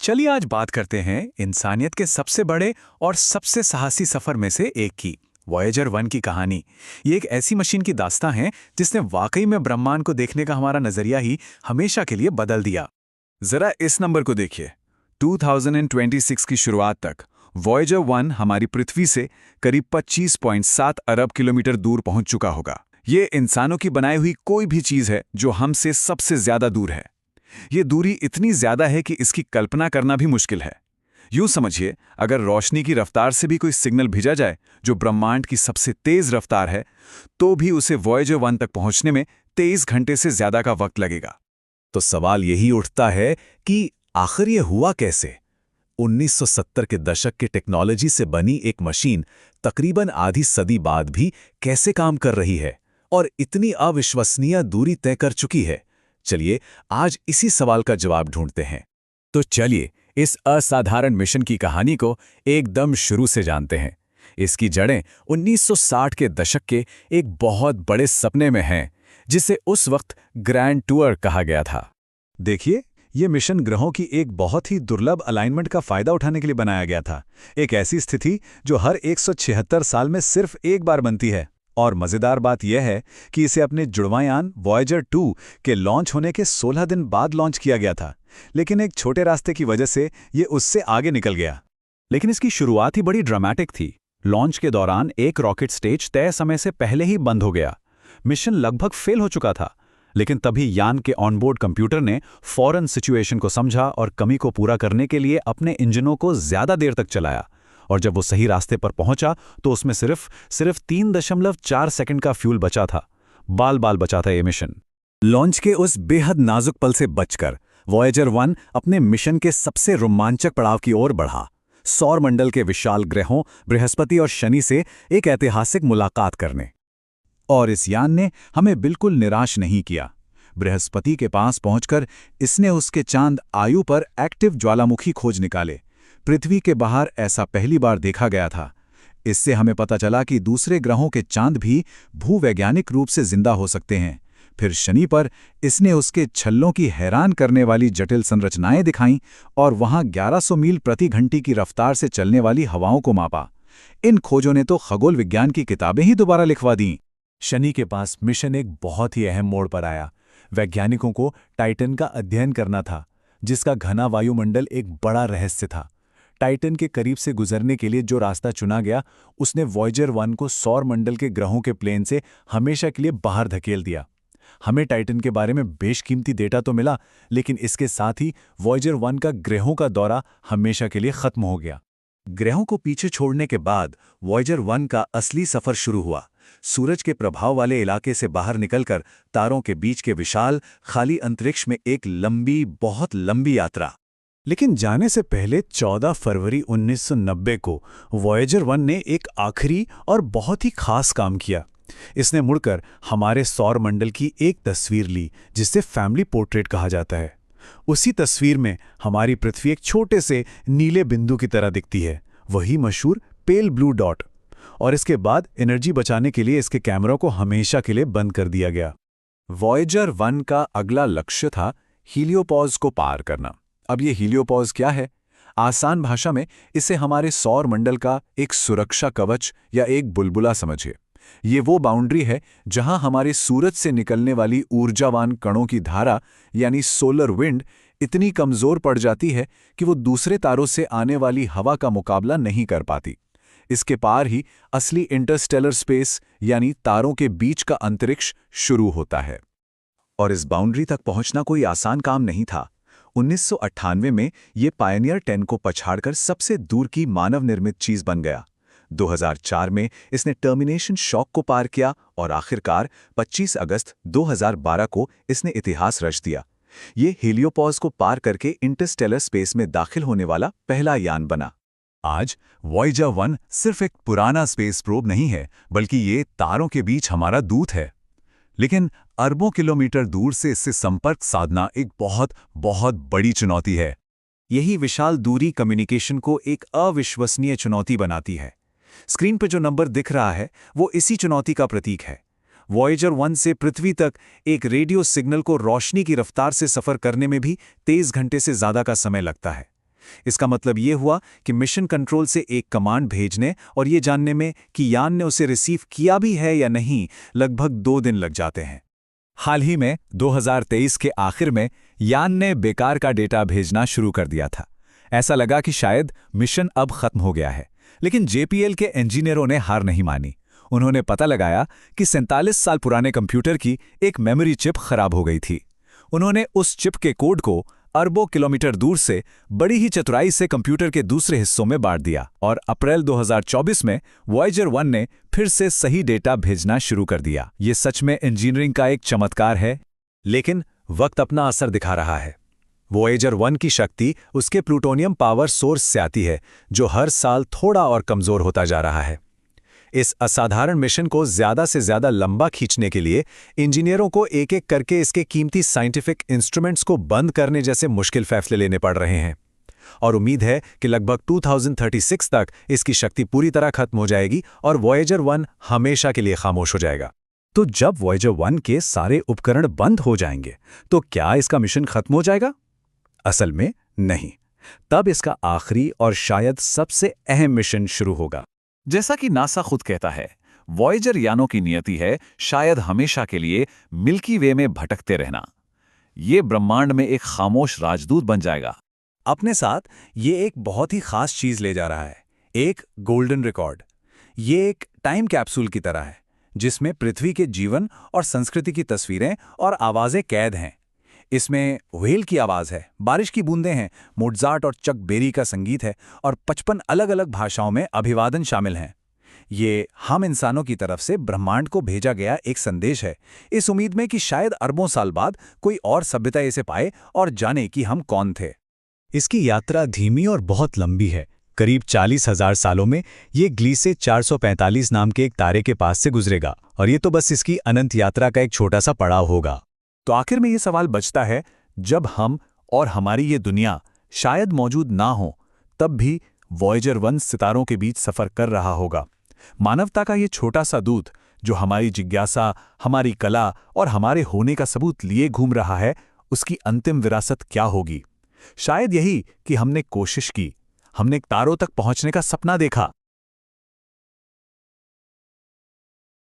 चलिए आज बात करते हैं इंसानियत के सबसे बड़े और सबसे साहसी सफर में से एक की वॉयेजर 1 की कहानी। ये एक ऐसी मशीन की दास्तां है जिसने वाकई में ब्रह्मांड को देखने का हमारा नजरिया ही हमेशा के लिए बदल दिया। जरा इस नंबर को देखिए, 2026 की शुरुआत तक वॉयेजर 1 हमारी पृथ्वी से करीब 25.7 अरब किलोमीटर दूर पहुंच चुका होगा। ये इंसानों की बनाई हुई कोई भी चीज है जो हमसे सबसे ज्यादा दूर है। ये दूरी इतनी ज्यादा है कि इसकी कल्पना करना भी मुश्किल है। यूं समझिए, अगर रोशनी की रफ्तार से भी कोई सिग्नल भेजा जाए, जो ब्रह्मांड की सबसे तेज रफ्तार है, तो भी उसे वॉयेजर 1 तक पहुंचने में 23 घंटे से ज्यादा का वक्त लगेगा। तो सवाल यही उठता है कि आखिर ये हुआ कैसे? 1970 के दशक के टेक्नोलॉजी से बनी एक मशीन तकरीबन आधी सदी बाद भी कैसे काम कर रही है और इतनी अविश्वसनीय दूरी तय कर चुकी है? चलिए आज इसी सवाल का जवाब ढूंढते हैं। तो चलिए इस असाधारण मिशन की कहानी को एकदम शुरू से जानते हैं। इसकी जड़ें 1960 के दशक के एक बहुत बड़े सपने में हैं, जिसे उस वक्त ग्रैंड टूर कहा गया था। देखिए, ये मिशन ग्रहों की एक बहुत ही दुर्लभ अलाइनमेंट का फायदा उठाने के लिए बनाया गया था। एक ऐसी स्थिति जो हर 176 साल में सिर्फ एक बार बनती है। और मजेदार बात यह है कि इसे अपने जुड़वां यान वॉयेजर 2 के लॉन्च होने के 16 दिन बाद लॉन्च किया गया था, लेकिन एक छोटे रास्ते की वजह से ये उससे आगे निकल गया। लेकिन इसकी शुरुआत ही बड़ी ड्रामेटिक थी। लॉन्च के दौरान एक रॉकेट स्टेज तय समय से पहले ही बंद हो गया। मिशन लगभग फेल हो चुका था, लेकिन तभी यान के ऑनबोर्ड कंप्यूटर ने फौरन सिचुएशन को समझा और कमी को पूरा करने के लिए अपने इंजनों को ज्यादा देर तक चलाया। और जब वो सही रास्ते पर पहुंचा तो उसमें सिर्फ 3.4 सेकंड का फ्यूल बचा था। बाल बचा था ये मिशन। लॉन्च के उस बेहद नाजुक पल से बचकर वॉयेजर 1 अपने मिशन के सबसे रोमांचक पड़ाव की ओर बढ़ा, सौर मंडल के विशाल ग्रहों बृहस्पति और शनि से एक ऐतिहासिक मुलाकात करने। और इस यान ने हमें बिल्कुल निराश नहीं किया। बृहस्पति के पास पहुंचकर इसने उसके चांद आयु पर एक्टिव ज्वालामुखी खोज निकाले। पृथ्वी के बाहर ऐसा पहली बार देखा गया था। इससे हमें पता चला कि दूसरे ग्रहों के चांद भी भूवैज्ञानिक रूप से जिंदा हो सकते हैं। फिर शनि पर इसने उसके छल्लों की हैरान करने वाली जटिल संरचनाएं दिखाईं और वहां 1100 मील प्रति घंटे की रफ्तार से चलने वाली हवाओं को मापा। इन खोजों ने तो खगोल विज्ञान की किताबें ही दोबारा लिखवा दीं। शनि के पास मिशन एक बहुत ही अहम मोड़ पर आया। वैज्ञानिकों को टाइटन का अध्ययन करना था, जिसका घना वायुमंडल एक बड़ा रहस्य था। टाइटन के करीब से गुजरने के लिए जो रास्ता चुना गया, उसने वॉयेजर 1 को सौर मंडल के ग्रहों के प्लेन से हमेशा के लिए बाहर धकेल दिया। हमें टाइटन के बारे में बेशकीमती डेटा तो मिला, लेकिन इसके साथ ही वॉयेजर 1 का ग्रहों का दौरा हमेशा के लिए खत्म हो गया। ग्रहों को पीछे छोड़ने के बाद वॉयेजर 1 का असली सफर शुरू हुआ। सूरज के प्रभाव वाले इलाके से बाहर निकलकर तारों के बीच के विशाल खाली अंतरिक्ष में एक लंबी, बहुत लंबी यात्रा। लेकिन जाने से पहले 14 फरवरी 1990 को वॉयेजर 1 ने एक आखिरी और बहुत ही खास काम किया। इसने मुड़कर हमारे सौर मंडल की एक तस्वीर ली, जिसे फैमिली पोर्ट्रेट कहा जाता है। उसी तस्वीर में हमारी पृथ्वी एक छोटे से नीले बिंदु की तरह दिखती है, वही मशहूर पेल ब्लू डॉट। और इसके बाद एनर्जी बचाने के लिए इसके कैमरों को हमेशा के लिए बंद कर दिया गया। वॉयेजर 1 का अगला लक्ष्य था हीलियोपॉज को पार करना। अब ये हीलियोपॉज क्या है? आसान भाषा में इसे हमारे सौर मंडल का एक सुरक्षा कवच या एक बुलबुला समझिए। ये वो बाउंड्री है जहां हमारे सूरज से निकलने वाली ऊर्जावान कणों की धारा यानी सोलर विंड इतनी कमजोर पड़ जाती है कि वो दूसरे तारों से आने वाली हवा का मुकाबला नहीं कर पाती। इसके पार ही असली इंटरस्टेलर स्पेस यानी तारों के बीच का अंतरिक्ष शुरू होता है। और इस बाउंड्री तक पहुंचना कोई आसान काम नहीं था। 1998 में ये पायनियर 10 को पछाड़कर सबसे दूर की मानव निर्मित चीज बन गया। 2004 में इसने टर्मिनेशन शॉक को पार किया और आखिरकार 25 अगस्त 2012 को इसने इतिहास रच दिया। ये हीलियोपॉज को पार करके इंटरस्टेलर स्पेस में दाखिल होने वाला पहला यान बना। आज वॉयेजर 1 सिर्फ एक पुराना स्पेस प्रोब नहीं है, बल्कि ये तारों के बीच हमारा दूत है। लेकिन अरबों किलोमीटर दूर से इससे संपर्क साधना एक बहुत बहुत बड़ी चुनौती है। यही विशाल दूरी कम्युनिकेशन को एक अविश्वसनीय चुनौती बनाती है। स्क्रीन पर जो नंबर दिख रहा है वो इसी चुनौती का प्रतीक है। वॉयेजर 1 से पृथ्वी तक एक रेडियो सिग्नल को रोशनी की रफ्तार से सफर करने में भी 23 घंटे से ज्यादा का समय लगता है। इसका मतलब ये हुआ कि मिशन कंट्रोल से एक कमांड भेजने और ये जानने में कि यान ने उसे रिसीव किया भी है या नहीं लगभग 2 दिन लग जाते हैं। हाल ही में 2023 के आखिर में यान ने बेकार का डेटा भेजना शुरू कर दिया था। ऐसा लगा कि शायद मिशन अब खत्म हो गया है, लेकिन जेपीएल के इंजीनियरों ने हार नहीं मानी। उन्होंने पता लगाया कि 47 साल पुराने कंप्यूटर की एक मेमोरी चिप खराब हो गई थी। उन्होंने उस चिप के कोड को अरबों किलोमीटर दूर से बड़ी ही चतुराई से कंप्यूटर के दूसरे हिस्सों में बांट दिया और अप्रैल 2024 में वॉयेजर 1 ने फिर से सही डेटा भेजना शुरू कर दिया। ये सच में इंजीनियरिंग का एक चमत्कार है, लेकिन वक्त अपना असर दिखा रहा है। वॉयेजर 1 की शक्ति उसके प्लूटोनियम पावर सोर्स से आती है, जो हर साल थोड़ा और कमज़ोर होता जा रहा है। इस असाधारण मिशन को ज़्यादा से ज़्यादा लंबा खींचने के लिए इंजीनियरों को एक-एक करके इसके कीमती साइंटिफिक इंस्ट्रूमेंट्स को बंद करने जैसे मुश्किल फैसले लेने पड़ रहे हैं। और उम्मीद है कि लगभग 2036 तक इसकी शक्ति पूरी तरह खत्म हो जाएगी और वॉयेजर 1 हमेशा के लिए खामोश हो जाएगा। तो जब वॉयेजर 1 के सारे उपकरण बंद हो जाएंगे, तो क्या इसका मिशन खत्म हो जाएगा? असल में नहीं। तब इसका आखिरी और शायद सबसे अहम मिशन शुरू होगा। जैसा कि नासा खुद कहता है, वॉयेजर यानों की नियति है शायद हमेशा के लिए मिल्की वे में भटकते रहना। ये ब्रह्मांड में एक खामोश राजदूत बन जाएगा। अपने साथ ये एक बहुत ही खास चीज़ ले जा रहा है, एक गोल्डन रिकॉर्ड। ये एक टाइम कैप्सूल की तरह है, जिसमें पृथ्वी के जीवन और संस्कृति की तस्वीरें और आवाज़ें कैद हैं। इसमें व्हेल की आवाज़ है, बारिश की बूंदें हैं, मोज़ार्ट और चक बेरी का संगीत है और 55 अलग-अलग भाषाओं में अभिवादन शामिल हैं। ये हम इंसानों की तरफ से ब्रह्मांड को भेजा गया एक संदेश है, इस उम्मीद में कि शायद अरबों साल बाद कोई और सभ्यता इसे पाए और जाने कि हम कौन थे। इसकी यात्रा धीमी और बहुत लंबी है। करीब 40,000 सालों में ये ग्लीसे 445 नाम के एक तारे के पास से गुजरेगा और ये तो बस इसकी अनंत यात्रा का एक छोटा सा पड़ाव होगा। तो आखिर में ये सवाल बचता है, जब हम और हमारी ये दुनिया शायद मौजूद ना हो, तब भी वॉयेजर 1 सितारों के बीच सफ़र कर रहा होगा। मानवता का ये छोटा सा दूत जो हमारी जिज्ञासा, हमारी कला और हमारे होने का सबूत लिए घूम रहा है, उसकी अंतिम विरासत क्या होगी? शायद यही कि हमने कोशिश की, हमने तारों तक पहुंचने का सपना देखा,